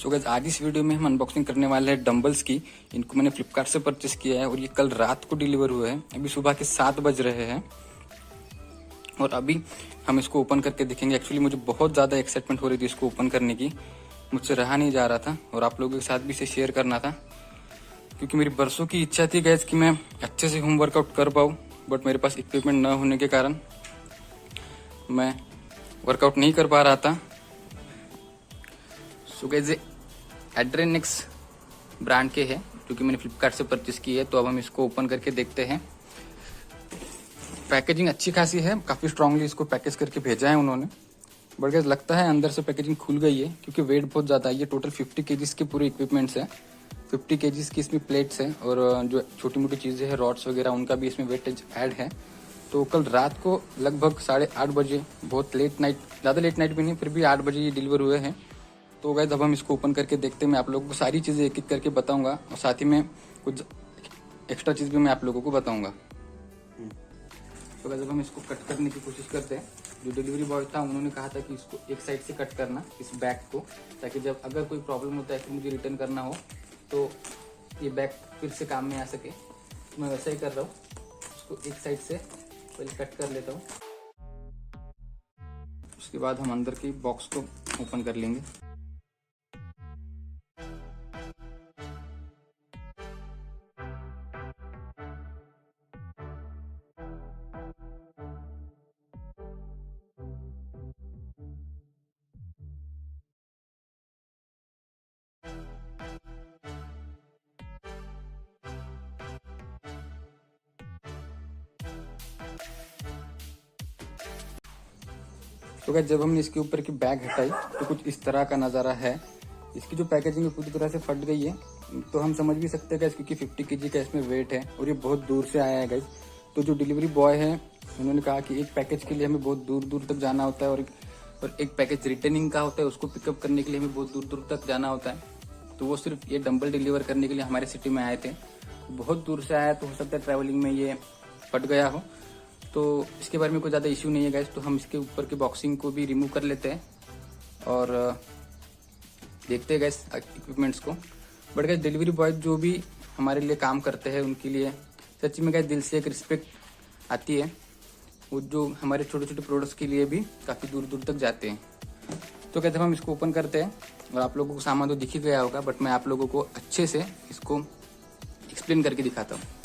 So guys आज इस video में हम अनबॉक्सिंग करने वाले हैं डंबल्स की। इनको मैंने फ्लिपकार्ट से परचेस किया है और ये कल रात को डिलीवर हुए हैं। अभी सुबह के 7 बज रहे हैं और अभी हम इसको ओपन करके देखेंगे। एक्चुअली मुझे बहुत ज़्यादा एक्साइटमेंट हो रही थी इसको ओपन करने की, मुझसे रहा नहीं जा रहा था और आप लोगों के साथ भी इसे शेयर करना था क्योंकि मेरी बरसों की इच्छा थी गैस कि मैं अच्छे से होम वर्कआउट कर पाऊँ, बट मेरे पास इक्विपमेंट न होने के कारण मैं वर्कआउट नहीं कर पा रहा था। सो गाइस एड्रेनिक्स ब्रांड के हैं जो कि मैंने फ्लिपकार्ट से परचेस की है। तो अब हम इसको ओपन करके देखते हैं। पैकेजिंग अच्छी खासी है, काफ़ी स्ट्रांगली इसको पैकेज करके भेजा है उन्होंने, बट गाइस लगता है अंदर से पैकेजिंग खुल गई है क्योंकि वेट बहुत ज़्यादा है। ये टोटल 50 केजीज के पूरे इक्विपमेंट्स है, 50 केजीज की इसमें प्लेट्स है और जो छोटी मोटी चीज़ें हैं रॉड्स वगैरह उनका भी इसमें वेटेज ऐड है। तो कल रात को लगभग 8:30 बजे, बहुत लेट नाइट, ज़्यादा लेट नाइट भी नहीं, फिर भी 8 बजे ये डिलीवर हुए हैं। तो गाइस अब हम इसको ओपन करके देखते हैं। मैं आप लोगों को सारी चीज़ें एक एक करके बताऊंगा और साथ ही में कुछ एक्स्ट्रा चीज़ भी मैं आप लोगों को बताऊंगा। तो गाइस अब हम इसको कट करने की कोशिश करते हैं। जो डिलीवरी बॉय था उन्होंने कहा था कि इसको एक साइड से कट करना, इस बैग को, ताकि जब अगर कोई प्रॉब्लम होता है फिर मुझे रिटर्न करना हो तो ये बैग फिर से काम में आ सके। मैं वैसा ही कर रहा हूँ, इसको एक साइड से पहले कट कर लेता हूँ, उसके बाद हम अंदर की बॉक्स को ओपन कर लेंगे। तो गाइस जब हमने इसके ऊपर की बैग हटाई तो कुछ इस तरह का नज़ारा है। इसकी जो पैकेजिंग है पूरी तरह से फट गई है, तो हम समझ भी सकते हैं गाइस क्योंकि 50 केजी का इसमें वेट है और ये बहुत दूर से आया है गाइस। तो जो डिलीवरी बॉय है उन्होंने कहा कि एक पैकेज के लिए हमें बहुत दूर दूर तक जाना होता है और एक पैकेज रिटर्निंग का होता है, उसको पिकअप करने के लिए हमें बहुत दूर दूर तक जाना होता है। तो वो सिर्फ ये डंबल डिलीवर करने के लिए हमारे सिटी में आए थे, बहुत दूर से आया, तो हो सकता है ट्रैवलिंग में ये फट गया हो। तो इसके बारे में कोई ज़्यादा इश्यू नहीं है गाइस। तो हम इसके ऊपर के बॉक्सिंग को भी रिमूव कर लेते हैं और देखते हैं गाइस इक्विपमेंट्स को। बट गाइस डिलीवरी बॉय जो भी हमारे लिए काम करते हैं उनके लिए सच्ची में गाइस दिल से एक रिस्पेक्ट आती है। वो जो हमारे छोटे छोटे प्रोडक्ट्स के लिए भी काफ़ी दूर दूर तक जाते हैं। तो कहते हैं हम इसको ओपन करते हैं और आप लोगों को सामान तो दिख ही गया होगा, बट मैं आप लोगों को अच्छे से इसको एक्सप्लेन करके दिखाता हूँ।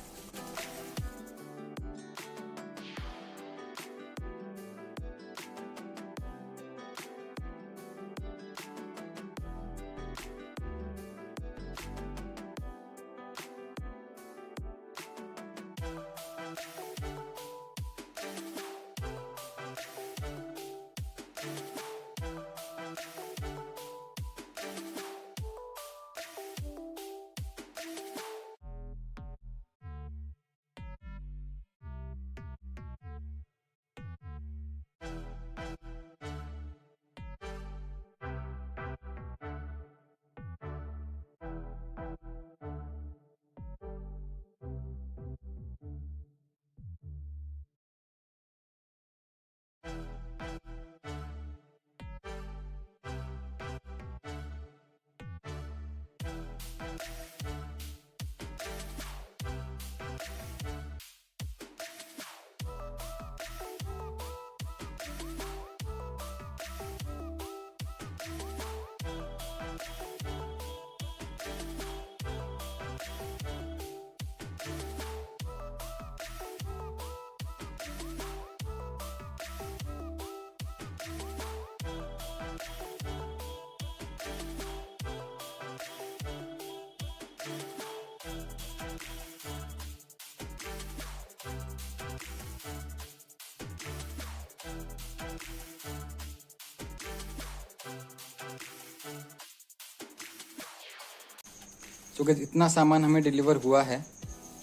तो गाइस इतना सामान हमें डिलीवर हुआ है,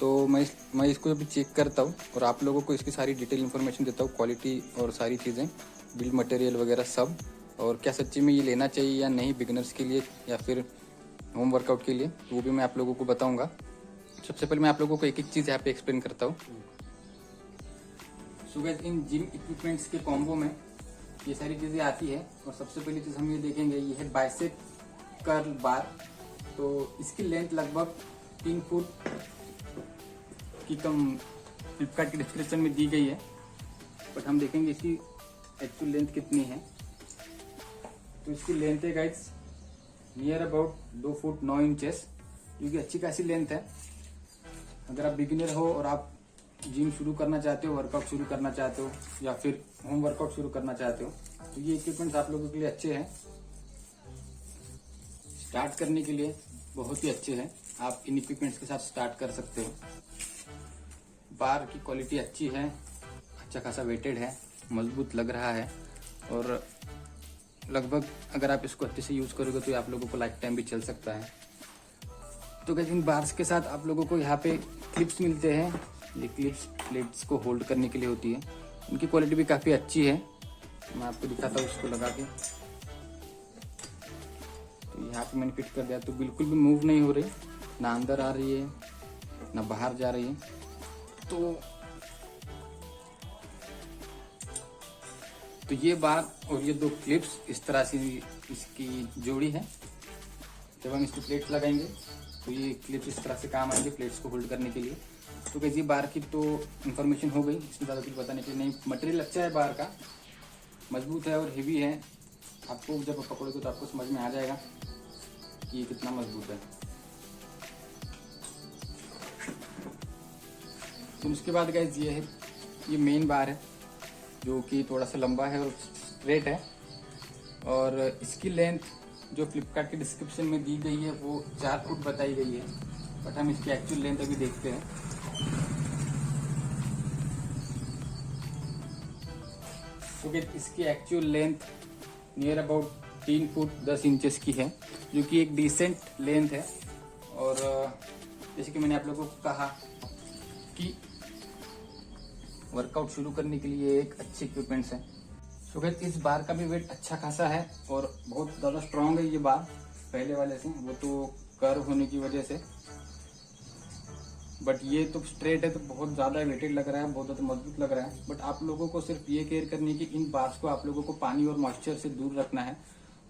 तो मैं इसको अभी चेक करता हूँ और आप लोगों को इसकी सारी डिटेल इन्फॉर्मेशन देता हूँ, क्वालिटी और सारी चीज़ें, बिल मटेरियल वगैरह सब, और क्या सच्ची में ये लेना चाहिए या नहीं बिगिनर्स के लिए या फिर होम वर्कआउट के लिए, तो वो भी मैं आप लोगों को बताऊँगा। सबसे पहले मैं आप लोगों को एक एक चीज़ यहाँ पे एक्सप्लेन करता हूँ। So guys in gym equipments के कॉम्बो में ये सारी चीज़ें आती है और सबसे पहली चीज़ हम ये देखेंगे, ये है बाइसेप कर्ल बार। तो इसकी लेंथ लगभग 3 फुट की कम फ्लिपकार्ट की डिस्क्रिप्शन में दी गई है, बट हम देखेंगे इसकी एक्चुअल लेंथ कितनी है। तो इसकी लेंथ है guys near about 2 foot 9 inches, क्योंकि अच्छी खासी लेंथ है। अगर आप बिगिनर हो और आप जिम शुरू करना चाहते हो, वर्कआउट शुरू करना चाहते हो, या फिर होम वर्कआउट शुरू करना चाहते हो, तो ये इक्विपमेंट्स आप लोगों के लिए अच्छे हैं। स्टार्ट करने के लिए बहुत ही अच्छे हैं, आप इन इक्विपमेंट्स के साथ स्टार्ट कर सकते हो। बार की क्वालिटी अच्छी है, अच्छा खासा वेटेड है, मजबूत लग रहा है, और लगभग अगर आप इसको अच्छे से यूज करोगे तो आप लोगों को लाइफ टाइम भी चल सकता है। तो गाइस इन बार्स के साथ आप लोगों को यहाँ पे क्लिप्स मिलते हैं। ये क्लिप्स प्लेट्स को होल्ड करने के लिए होती है, इनकी क्वालिटी भी काफी अच्छी है। मैं आपको दिखाता हूँ इसको लगा के। तो यहाँ पे मैंने फिट कर दिया, तो बिल्कुल भी मूव नहीं हो रही, ना अंदर आ रही है ना बाहर जा रही है। तो ये बार और ये 2 क्लिप्स इस तरह से इसकी जोड़ी है। जब हम इसकी प्लेट्स लगाएंगे तो ये क्लिप्स इस तरह से काम आएंगे प्लेट्स को होल्ड करने के लिए। तो कैसी बार की तो इन्फॉर्मेशन हो गई, इसमें ज़्यादा कुछ बताने के लिए नहीं। मटेरियल अच्छा है बार का, मजबूत है और हेवी है। आपको जब आप पकड़ोगे तो आपको समझ में आ जाएगा कि ये कितना मजबूत है। तो उसके बाद गाइस ये है, ये मेन बार है जो कि थोड़ा सा लंबा है और स्ट्रेट है, और इसकी लेंथ जो फ्लिपकार्ट की डिस्क्रिप्शन में दी गई है वो 4 फुट बताई गई है, बट हम इसकी एक्चुअल लेंथ अभी देखते हैं। तो इसकी actual length near about 3 foot 10 inches की है, जो कि एक डिसेंट लेंथ है। और जैसे कि मैंने आप लोगों को कहा कि वर्कआउट शुरू करने के लिए एक अच्छे इक्विपमेंट्स है। तो गाइस इस बार का भी वेट अच्छा खासा है और बहुत ज़्यादा स्ट्रांग है ये बार पहले वाले से, वो तो कर्व होने की वजह से, बट ये तो स्ट्रेट है तो बहुत ज़्यादा वेटेड लग रहा है, बहुत ज़्यादा मजबूत लग रहा है। बट आप लोगों को सिर्फ ये केयर करनी है कि इन बार्स को आप लोगों को पानी और मॉइस्चर से दूर रखना है,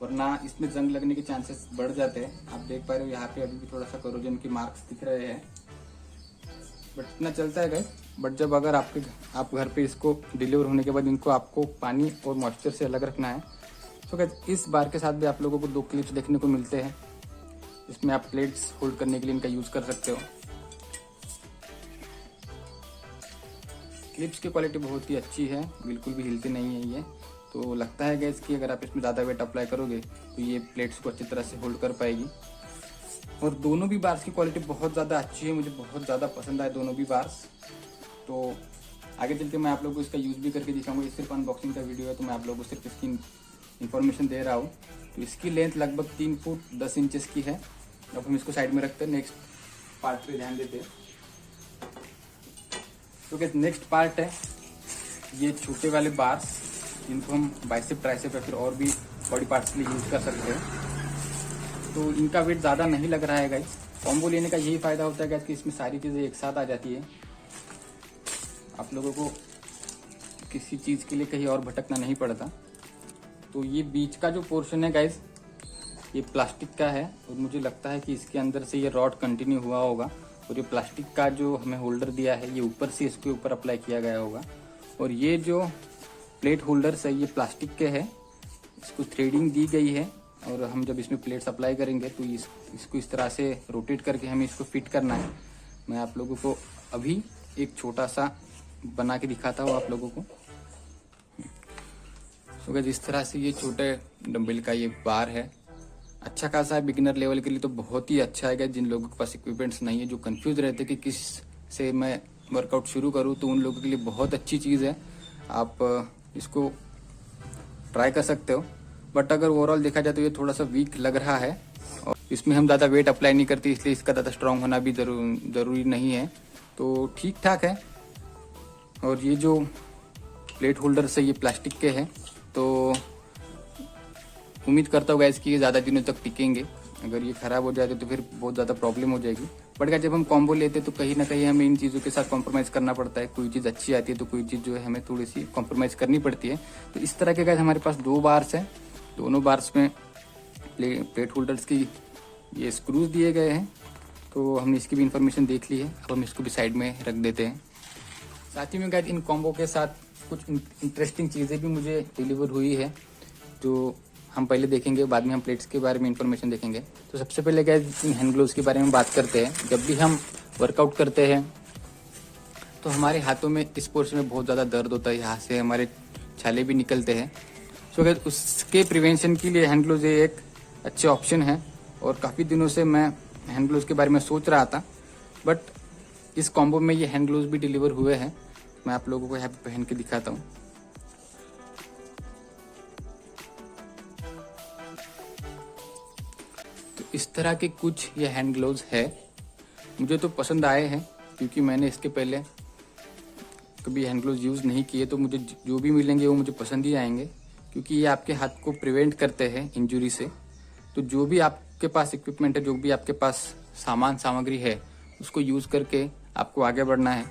वरना इसमें जंग लगने के चांसेस बढ़ जाते हैं। आप देख पा रहे हो यहाँ पे अभी भी थोड़ा सा कोरोजन के मार्क्स दिख रहे हैं, बट इतना चलता है गाइस। बट जब अगर आप घर पे इसको डिलीवर होने के बाद इनको आपको पानी और मॉइस्चर से अलग रखना है, तो गाइस इस बार के साथ भी आप लोगों को 2 क्लिप्स देखने को मिलते हैं, इसमें आप प्लेट्स होल्ड करने के लिए इनका यूज कर सकते हो। क्लिप्स की क्वालिटी बहुत ही अच्छी है, बिल्कुल भी हिलती नहीं है ये। तो लगता है गाइस कि अगर आप इसमें ज़्यादा वेट अप्लाई करोगे तो ये प्लेट्स को अच्छी तरह से होल्ड कर पाएगी। और दोनों भी बार्स की क्वालिटी बहुत ज़्यादा अच्छी है, मुझे बहुत ज़्यादा पसंद आए दोनों भी बार्स। तो आगे चल के मैं आप लोगों को इसका यूज़ भी करके दिखाऊंगा। ये सिर्फ अनबॉक्सिंग का वीडियो है तो मैं आप लोगों को सिर्फ इसकी इन्फॉर्मेशन दे रहा हूँ। तो इसकी लेंथ लगभग 3 फुट 10 इंचेस की है। अब हम इसको साइड में रखते हैं, नेक्स्ट पार्ट पे ध्यान देते हैं। तो क्या नेक्स्ट पार्ट है ये छोटे वाले बार्स, जिनको हम बाइसेप ट्राइसेप या फिर और भी बॉडी पार्ट्स के लिए यूज़ कर सकते हैं। तो इनका वेट ज़्यादा नहीं लग रहा है गाइस। कॉम्बो लेने का यही फ़ायदा होता है गाइस कि इसमें सारी चीज़ें एक साथ आ जाती है, आप लोगों को किसी चीज़ के लिए कहीं और भटकना नहीं पड़ता। तो ये बीच का जो पोर्शन है गाइस ये प्लास्टिक का है, और मुझे लगता है कि इसके अंदर से ये रॉड कंटिन्यू हुआ होगा, और ये प्लास्टिक का जो हमें होल्डर दिया है ये ऊपर से इसके ऊपर अप्लाई किया गया होगा। और ये जो प्लेट होल्डर्स है ये प्लास्टिक के है, इसको थ्रेडिंग दी गई है, और हम जब इसमें प्लेट्स अप्लाई करेंगे तो इसको इस तरह से रोटेट करके हमें इसको फिट करना है। मैं आप लोगों को अभी एक छोटा सा बना के दिखाता हूँ आप लोगों को। तो गाइस इस तरह से ये छोटे डंबल का ये बार है, अच्छा खासा है बिगिनर लेवल के लिए, तो बहुत ही अच्छा है। जिन लोगों के पास इक्विपमेंट्स नहीं है, जो कंफ्यूज रहते कि किस से मैं वर्कआउट शुरू करूँ, तो उन लोगों के लिए बहुत अच्छी चीज़ है। आप इसको ट्राई कर सकते हो। बट अगर ओवरऑल देखा जाए तो ये थोड़ा सा वीक लग रहा है, और इसमें हम ज़्यादा वेट अप्लाई नहीं करते, इसलिए इसका ज़्यादा स्ट्रांग होना भी ज़रूरी नहीं है। तो ठीक ठाक है। और ये जो प्लेट होल्डर है ये प्लास्टिक के हैं, तो उम्मीद करता हूँ गाइस कि ये ज़्यादा दिनों तक टिकेंगे। अगर ये ख़राब हो जाते तो फिर बहुत ज़्यादा प्रॉब्लम हो जाएगी। बट गाइस जब हम कॉम्बो लेते तो कहीं ना कहीं हमें इन चीज़ों के साथ कॉम्प्रोमाइज़ करना पड़ता है। कोई चीज़ अच्छी आती है तो कोई चीज़ जो है हमें थोड़ी सी कॉम्प्रोमाइज़ करनी पड़ती है। तो इस तरह के गाइस हमारे पास 2 बार्स हैं, दोनों बार्स में प्लेट होल्डर्स की ये स्क्रूज दिए गए हैं, तो हमने इसकी भी इंफॉर्मेशन देख ली है। अब हम इसको भी साइड में रख देते हैं। साथ ही में गाइस इन कॉम्बो के साथ कुछ इंटरेस्टिंग चीज़ें भी मुझे डिलीवर हुई है, जो हम पहले देखेंगे, बाद में हम प्लेट्स के बारे में इंफॉर्मेशन देखेंगे। तो सबसे पहले गाइस इन हैंड ग्लोव्स के बारे में बात करते हैं। जब भी हम वर्कआउट करते हैं तो हमारे हाथों में इस पोर्शन में बहुत ज़्यादा दर्द होता है, यहाँ से हमारे छाले भी निकलते हैं। सो गाइस उसके प्रिवेंशन के लिए हैंड ग्लोव्स ये एक अच्छे ऑप्शन है, और काफ़ी दिनों से मैं हैंड ग्लोव्स के बारे में सोच रहा था, बट इस कॉम्बो में ये हैंड ग्लोव्स भी डिलीवर हुए हैं। मैं आप लोगों को यहाँ पे पहन के दिखाता हूँ। तो इस तरह के कुछ ये हैंड ग्लोव्स है। मुझे तो पसंद आए हैं, क्योंकि मैंने इसके पहले कभी हैंड ग्लोव्स यूज़ नहीं किए, तो मुझे जो भी मिलेंगे वो मुझे पसंद ही आएंगे, क्योंकि ये आपके हाथ को प्रिवेंट करते हैं इंजरी से। तो जो भी आपके पास इक्विपमेंट है, जो भी आपके पास सामग्री है, उसको यूज़ करके आपको आगे बढ़ना है।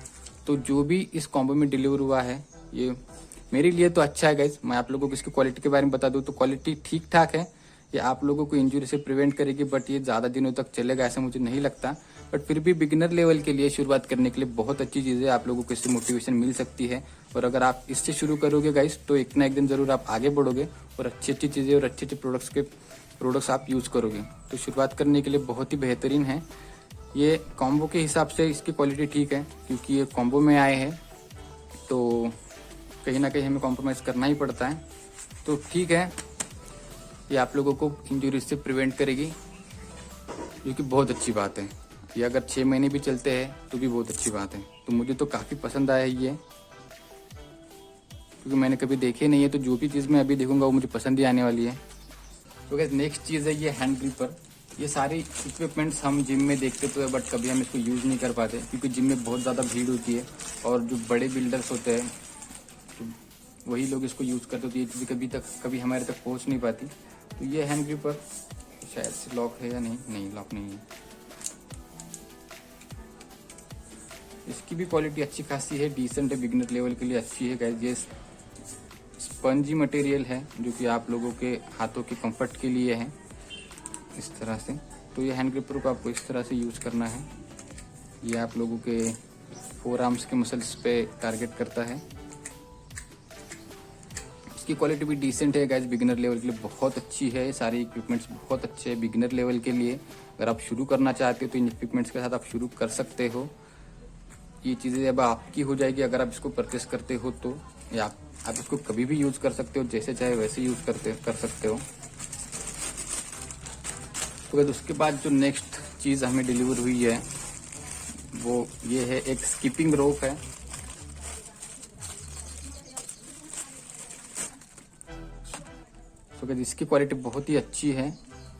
तो जो भी इस कॉम्बो में डिलीवर हुआ है, ये मेरे लिए तो अच्छा है गाइज। मैं आप लोगों को इसकी क्वालिटी के बारे में बता दूं तो क्वालिटी ठीक ठाक है। ये आप लोगों को इंजरी से प्रिवेंट करेगी, बट ये ज़्यादा दिनों तक चलेगा ऐसा मुझे नहीं लगता। बट फिर भी बिगिनर लेवल के लिए, शुरुआत करने के लिए बहुत अच्छी चीज़ है। आप लोगों को इससे मोटिवेशन मिल सकती है, और अगर आप इससे शुरू करोगे गाइज तो एक ना एक दिन ज़रूर आप आगे बढ़ोगे और अच्छी अच्छी चीज़ें और अच्छे अच्छे प्रोडक्ट्स आप यूज़ करोगे। तो शुरुआत करने के लिए बहुत ही बेहतरीन है। ये कॉम्बो के हिसाब से इसकी क्वालिटी ठीक है, क्योंकि ये कॉम्बो में आए हैं, तो कहीं ना कहीं हमें कॉम्प्रोमाइज़ करना ही पड़ता है। तो ठीक है, ये आप लोगों को इंजरी से प्रिवेंट करेगी, जो कि बहुत अच्छी बात है। ये अगर 6 महीने भी चलते हैं तो भी बहुत अच्छी बात है। तो मुझे तो काफ़ी पसंद आया ये, क्योंकि मैंने कभी देखे नहीं है, तो जो भी चीज़ मैं अभी देखूंगा वो मुझे पसंद ही आने वाली है। तो गाइस नेक्स्ट चीज़ है ये हैंड ग्रिपर। ये सारे इक्विपमेंट्स हम जिम में देखते तो है, बट कभी हम इसको यूज़ नहीं कर पाते, क्योंकि जिम में बहुत ज़्यादा भीड़ होती है, और जो बड़े बिल्डर्स होते हैं तो वही लोग इसको यूज़ करते, तो ये चीज़ कभी हमारे तक पहुँच नहीं पाती। तो ये हैंड ग्रिपर शायद से लॉक है या नहीं, लॉक नहीं है। इसकी भी क्वालिटी अच्छी खासी है, डिसेंट है, बिगिनर लेवल के लिए अच्छी है गाइस। ये स्पंजी मटेरियल है, जो कि आप लोगों के हाथों के कंफर्ट के लिए है, इस तरह से। तो ये हैंड ग्रिपर को आपको इस तरह से यूज़ करना है। ये आप लोगों के 4 आर्म्स के मसल्स पे टारगेट करता है। इसकी क्वालिटी भी डिसेंट है गाइस, बिगिनर लेवल के लिए बहुत अच्छी है। सारे इक्विपमेंट्स बहुत अच्छे हैं बिगिनर लेवल के लिए। अगर आप शुरू करना चाहते हो तो इन इक्विपमेंट्स के साथ आप शुरू कर सकते हो। ये चीज़ें अब आपकी हो जाएगी अगर आप इसको परचेस करते हो तो, या आप इसको कभी भी यूज़ कर सकते हो, जैसे चाहे वैसे यूज़ कर सकते हो। तो उसके बाद जो नेक्स्ट चीज़ हमें डिलीवर हुई है वो ये है, एक स्किपिंग रोप है। तो इसकी क्वालिटी बहुत ही अच्छी है।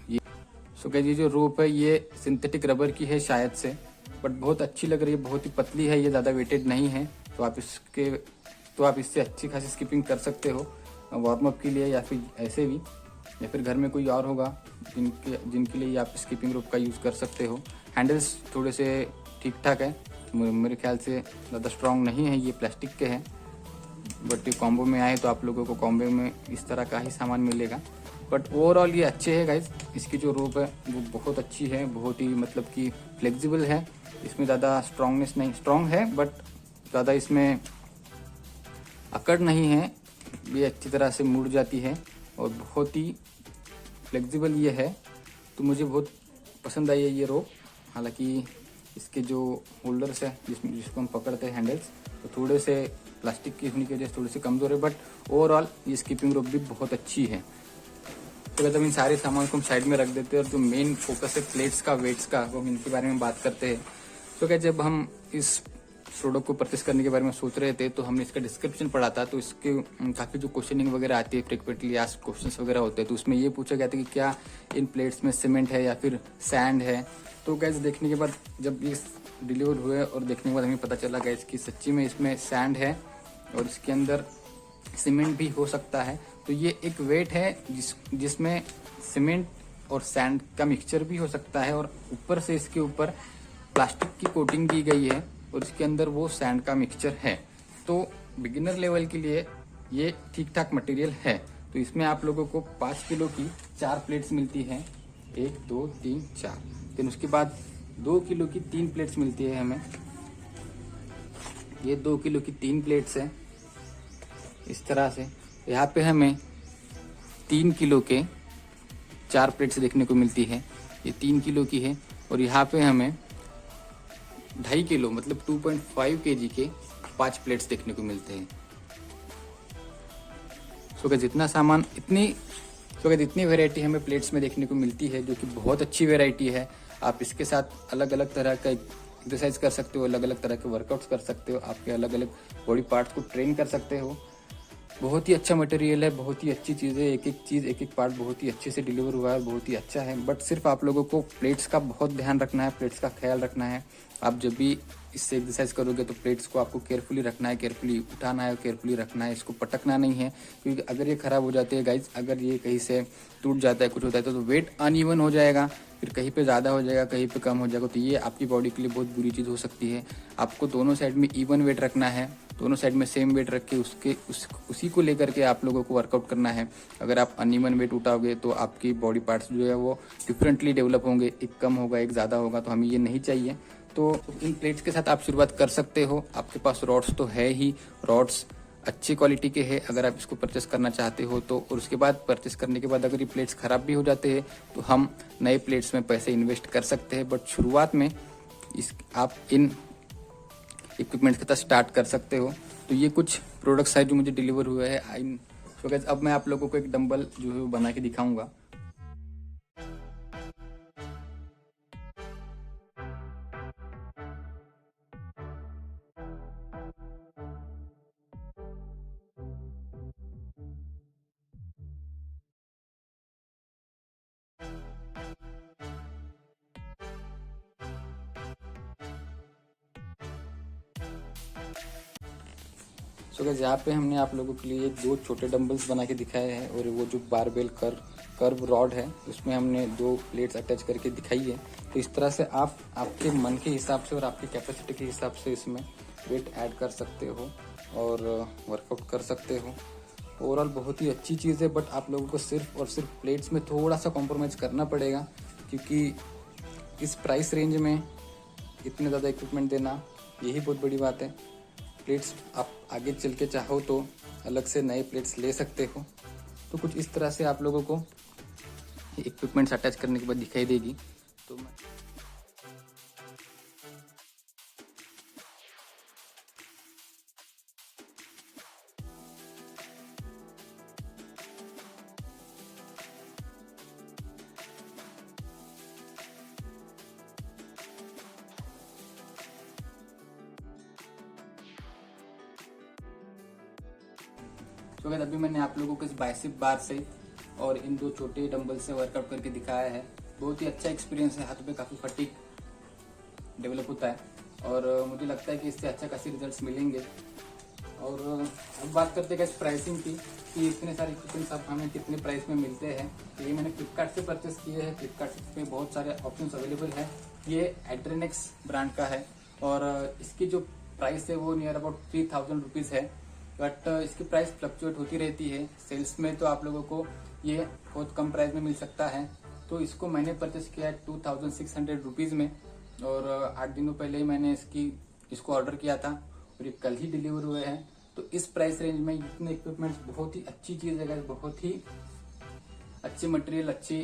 ये जो रोप है ये सिंथेटिक रबर की है शायद से, बट बहुत अच्छी लग रही है, बहुत ही पतली है, ये ज़्यादा वेटेड नहीं है। तो आप इससे अच्छी खासी स्किपिंग कर सकते हो वार्म अप के लिए, या फिर ऐसे भी, या फिर घर में कोई और होगा जिनके लिए आप स्किपिंग रोप का यूज़ कर सकते हो। हैंडल्स थोड़े से ठीक ठाक है, मेरे ख्याल से ज़्यादा स्ट्रॉन्ग नहीं है, ये प्लास्टिक के हैं। बट ये कॉम्बो में आए तो आप लोगों को कॉम्बो में इस तरह का ही सामान मिलेगा। बट ओवरऑल ये अच्छे है गाइज। इसकी जो रोप है वो बहुत अच्छी है, बहुत ही मतलब कि फ्लेक्सिबल है। इसमें ज़्यादा स्ट्रॉन्गनेस नहीं, स्ट्रॉन्ग है बट ज़्यादा इसमें अकड़ नहीं है। ये अच्छी तरह से मुड़ जाती है और बहुत ही फ्लेक्सिबल ये है। तो मुझे बहुत पसंद आई है ये रोप। हालांकि इसके जो होल्डर्स है जिसको हम पकड़ते हैं हैंडल्स, तो थोड़े से प्लास्टिक की होने की वजह से थोड़ी सी कमज़ोर है, बट ओवरऑल ये स्किपिंग रोप भी बहुत अच्छी है। तो मतलब इन सारे सामान को हम साइड में रख देते हैं, और जो मेन फोकस है प्लेट्स का, वेट्स का, वो हम इनके बारे में बात करते हैं। तो क्या जब हम इस प्रोडक्ट को परचेस करने के बारे में सोच रहे थे तो हमने इसका डिस्क्रिप्शन पढ़ा था, तो इसके काफ़ी जो क्वेश्चनिंग वगैरह आती है, फ्रिक्वेंटली आस्क्ड क्वेश्चंस वगैरह होते हैं, तो उसमें ये पूछा गया था कि क्या इन प्लेट्स में सीमेंट है या फिर सैंड है। तो गैस देखने के बाद जब ये डिलीवर हुए और देखने के बाद हमें पता चला गैस कि सच्ची में इसमें सैंड है और इसके अंदर सीमेंट भी हो सकता है। तो ये एक वेट है जिसमें सीमेंट और सैंड का मिक्सचर भी हो सकता है, और ऊपर से इसके ऊपर प्लास्टिक की कोटिंग की गई है और इसके अंदर वो सैंड का मिक्सचर है। तो बिगिनर लेवल के लिए ये ठीक ठाक मटेरियल है। तो इसमें आप लोगों को 5 किलो की 4 प्लेट्स मिलती हैं, 1 2 3 4। फिर उसके बाद 2 किलो की 3 प्लेट्स मिलती है हमें। ये 2 किलो की 3 प्लेट्स है इस तरह से। यहाँ पे हमें 3 किलो के 4 प्लेट्स देखने को मिलती है, ये 3 किलो की है। और यहाँ पे हमें 2.5 किलो मतलब 2.5 kg के 5 प्लेट्स देखने को मिलते हैं। सो जितना सामान इतनी वैरायटी हमें प्लेट्स में देखने को मिलती है, जो कि बहुत अच्छी वैरायटी है। आप इसके साथ अलग अलग तरह का एक्सरसाइज कर सकते हो, अलग अलग तरह के वर्कआउट्स कर सकते हो, आपके अलग अलग बॉडी पार्ट्स को ट्रेन कर सकते हो। बहुत ही अच्छा मटेरियल है, बहुत ही अच्छी चीज़ है। एक एक पार्ट बहुत ही अच्छे से डिलीवर हुआ है, बहुत ही अच्छा है। बट सिर्फ आप लोगों को प्लेट्स का बहुत ध्यान रखना है, प्लेट्स का ख्याल रखना है। आप जब भी इससे एक्सरसाइज करोगे तो प्लेट्स को आपको केयरफुली रखना है, केयरफुली उठाना है, केयरफुली रखना है, इसको पटकना नहीं है। क्योंकि अगर ये खराब हो जाती है गाइज, अगर ये कहीं से टूट जाता है, कुछ होता है तो वेट अनइवन हो जाएगा, फिर कहीं पे ज़्यादा हो जाएगा, कहीं पे कम हो जाएगा, तो ये आपकी बॉडी के लिए बहुत बुरी चीज़ हो सकती है। आपको दोनों साइड में इवन वेट रखना है, दोनों साइड में सेम वेट रख के उसी को लेकर के आप लोगों को वर्कआउट करना है। अगर आप अनइवन वेट उठाओगे तो आपकी बॉडी पार्ट्स जो है वो डिफरेंटली डेवलप होंगे, एक कम होगा, एक ज़्यादा होगा, तो हमें ये नहीं चाहिए। तो इन प्लेट्स के साथ आप शुरुआत कर सकते हो। आपके पास रॉड्स तो है ही, रॉड्स अच्छी क्वालिटी के हैं अगर आप इसको परचेस करना चाहते हो तो। और उसके बाद परचेस करने के बाद अगर ये प्लेट्स खराब भी हो जाते हैं तो हम नए प्लेट्स में पैसे इन्वेस्ट कर सकते हैं। बट शुरुआत में आप इन इक्विपमेंट्स के साथ स्टार्ट कर सकते हो। तो ये कुछ प्रोडक्ट्स है जो मुझे डिलीवर हुए हैं। तो गाइस अब मैं आप लोगों को एक डंबल जो है वो बना के दिखाऊंगा। सो गाइस यहाँ पे हमने आप लोगों के लिए 2 छोटे डंबल्स बना के दिखाए हैं, और वो जो बारबेल कर्व रॉड है उसमें हमने 2 प्लेट्स अटैच करके दिखाई है। तो इस तरह से आप आपके मन के हिसाब से और आपकी कैपेसिटी के हिसाब से इसमें वेट ऐड कर सकते हो और वर्कआउट कर सकते हो। ओवरऑल बहुत ही अच्छी चीज़ है, बट आप लोगों को सिर्फ और सिर्फ प्लेट्स में थोड़ा सा कॉम्प्रोमाइज़ करना पड़ेगा, क्योंकि इस प्राइस रेंज में इतने ज़्यादा इक्विपमेंट देना यही बहुत बड़ी बात है। प्लेट्स आप आगे चल के चाहो तो अलग से नए प्लेट्स ले सकते हो। तो कुछ इस तरह से आप लोगों को इक्विपमेंट्स अटैच करने के बाद दिखाई देगी। तो तो गाइस अभी मैंने आप लोगों को इस बाइसेप बार से और इन 2 छोटे डंबल से वर्कआउट करके दिखाया है। बहुत ही अच्छा एक्सपीरियंस है, हाथों पे काफ़ी फटीग डेवलप होता है और मुझे लगता है कि इससे अच्छा खासी रिजल्ट्स मिलेंगे। और अब बात करते हैं प्राइसिंग की, कि इतने सारे इक्विपमेंट्स आप हमें कितने प्राइस में मिलते हैं। तो ये मैंने फ्लिपकार्ट से परचेस किए हैं। फ्लिपकार्ट पे बहुत सारे ऑप्शंस अवेलेबल है। ये एड्रेनेक्स ब्रांड का है और इसकी जो प्राइस है वो नियर अबाउट 3000 रुपीज़ है। बट इसकी प्राइस फ्लक्चुएट होती रहती है। सेल्स में तो आप लोगों को ये बहुत कम प्राइस में मिल सकता है। तो इसको मैंने परचेस किया है 2600 रुपीज़ में, और 8 दिनों पहले ही मैंने इसको ऑर्डर किया था और ये कल ही डिलीवर हुए हैं। तो इस प्राइस रेंज में इतने इक्विपमेंट्स बहुत ही अच्छी चीज़ है, बहुत ही अच्छी मटेरियल, अच्छी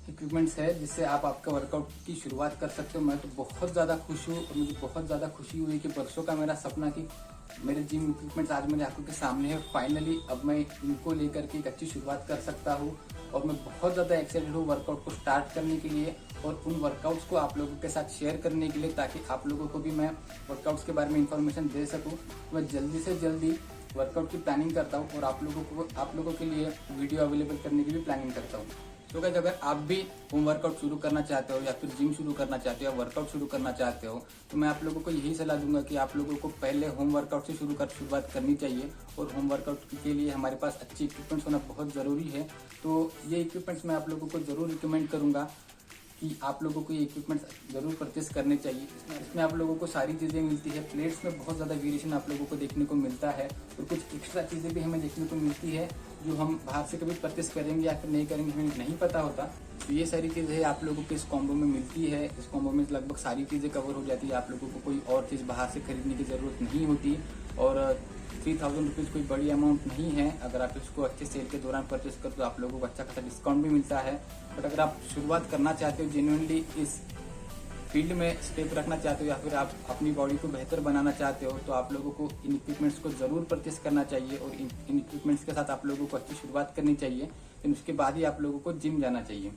इक्विपमेंट्स है जिससे आप आपका वर्कआउट की शुरुआत कर सकते हो। मैं तो बहुत ज़्यादा खुश हूँ और मुझे बहुत ज़्यादा खुशी हुई कि बरसों का मेरा सपना कि मेरे जिम इक्विपमेंट्स आज मेरे आंखों के सामने है। फाइनली अब मैं इनको लेकर के एक अच्छी शुरुआत कर सकता हूँ और मैं बहुत ज़्यादा एक्साइटेड हूँ वर्कआउट को स्टार्ट करने के लिए और उन वर्कआउट्स को आप लोगों के साथ शेयर करने के लिए, ताकि आप लोगों को भी मैं वर्कआउट्स के बारे में इंफॉर्मेशन दे सकूँ। मैं जल्दी से जल्दी वर्कआउट की प्लानिंग करता हूँ और आप लोगों के लिए वीडियो अवेलेबल करने की भी प्लानिंग करता हूँ। तो गाइस अगर आप भी होम वर्कआउट शुरू करना चाहते हो या फिर जिम शुरू करना चाहते हो या वर्कआउट शुरू करना चाहते हो, तो मैं आप लोगों को यही सलाह दूंगा कि आप लोगों को पहले होम वर्कआउट से शुरुआत करनी चाहिए। और होम वर्कआउट के लिए हमारे पास अच्छे इक्विपमेंट्स होना बहुत ज़रूरी है। तो ये इक्विपमेंट्स मैं आप लोगों को ज़रूर रिकमेंड करूँगा कि आप लोगों को ये इक्विपमेंट जरूर परचेस करने चाहिए। इसमें आप लोगों को सारी चीज़ें मिलती है। प्लेट्स में बहुत ज़्यादा वेरिएशन आप लोगों को देखने को मिलता है और कुछ एक्स्ट्रा चीज़ें भी हमें देखने को मिलती है जो हम बाहर से कभी परचेस करेंगे या फिर नहीं करेंगे हमें नहीं पता होता। तो ये सारी चीज़ें आप लोगों को इस कॉम्बो में मिलती है। इस कॉम्बो में लगभग सारी चीज़ें कवर हो जाती है। आप लोगों को कोई और चीज़ बाहर से खरीदने की ज़रूरत नहीं होती और 3000 रुपीज़ कोई बड़ी अमाउंट नहीं है। अगर आप इसको अच्छे सेल के दौरान परचेस कर तो आप लोगों को अच्छा खासा डिस्काउंट भी मिलता है। बट अगर आप शुरुआत करना चाहते हो, जेन्युइनली इस फील्ड में स्टेप रखना चाहते हो या फिर आप अपनी बॉडी को बेहतर बनाना चाहते हो, तो आप लोगों को इन इक्विपमेंट्स को ज़रूर परचेस करना चाहिए और इन इक्विपमेंट्स के साथ आप लोगों को अच्छी शुरुआत करनी चाहिए। फिर उसके बाद ही आप लोगों को जिम जाना चाहिए।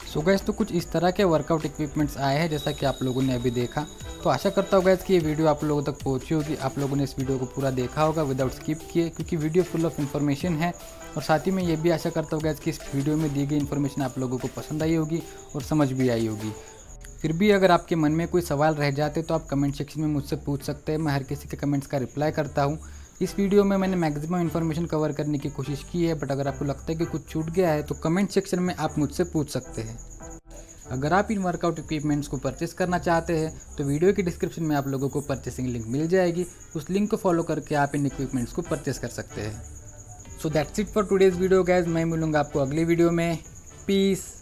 सो गैस, तो कुछ इस तरह के वर्कआउट इक्विपमेंट्स आए हैं जैसा कि आप लोगों ने अभी देखा। तो आशा करता हूँ गैस कि ये वीडियो आप लोगों तक पहुँची होगी, आप लोगों ने इस वीडियो को पूरा देखा होगा विदाउट स्किप किए, क्योंकि वीडियो फुल ऑफ इन्फॉर्मेशन है। और साथ ही में ये भी आशा करता हूँ गैस कि इस वीडियो में दी गई इन्फॉर्मेशन आप लोगों को पसंद आई होगी और समझ भी आई होगी। फिर भी अगर आपके मन में कोई सवाल रह जाते तो आप कमेंट सेक्शन में मुझसे पूछ सकते हैं। मैं हर किसी के कमेंट्स का रिप्लाई करता हूँ। इस वीडियो में मैंने मैक्सिमम इन्फॉर्मेशन कवर करने की कोशिश की है, बट अगर आपको लगता है कि कुछ छूट गया है तो कमेंट सेक्शन में आप मुझसे पूछ सकते हैं। अगर आप इन वर्कआउट इक्विपमेंट्स को परचेस करना चाहते हैं तो वीडियो की डिस्क्रिप्शन में आप लोगों को परचेसिंग लिंक मिल जाएगी। उस लिंक को फॉलो करके आप इन इक्विपमेंट्स को परचेस कर सकते हैं। So that's it for today's video guys. मैं मिलूंगा आपको अगली वीडियो में। पीस।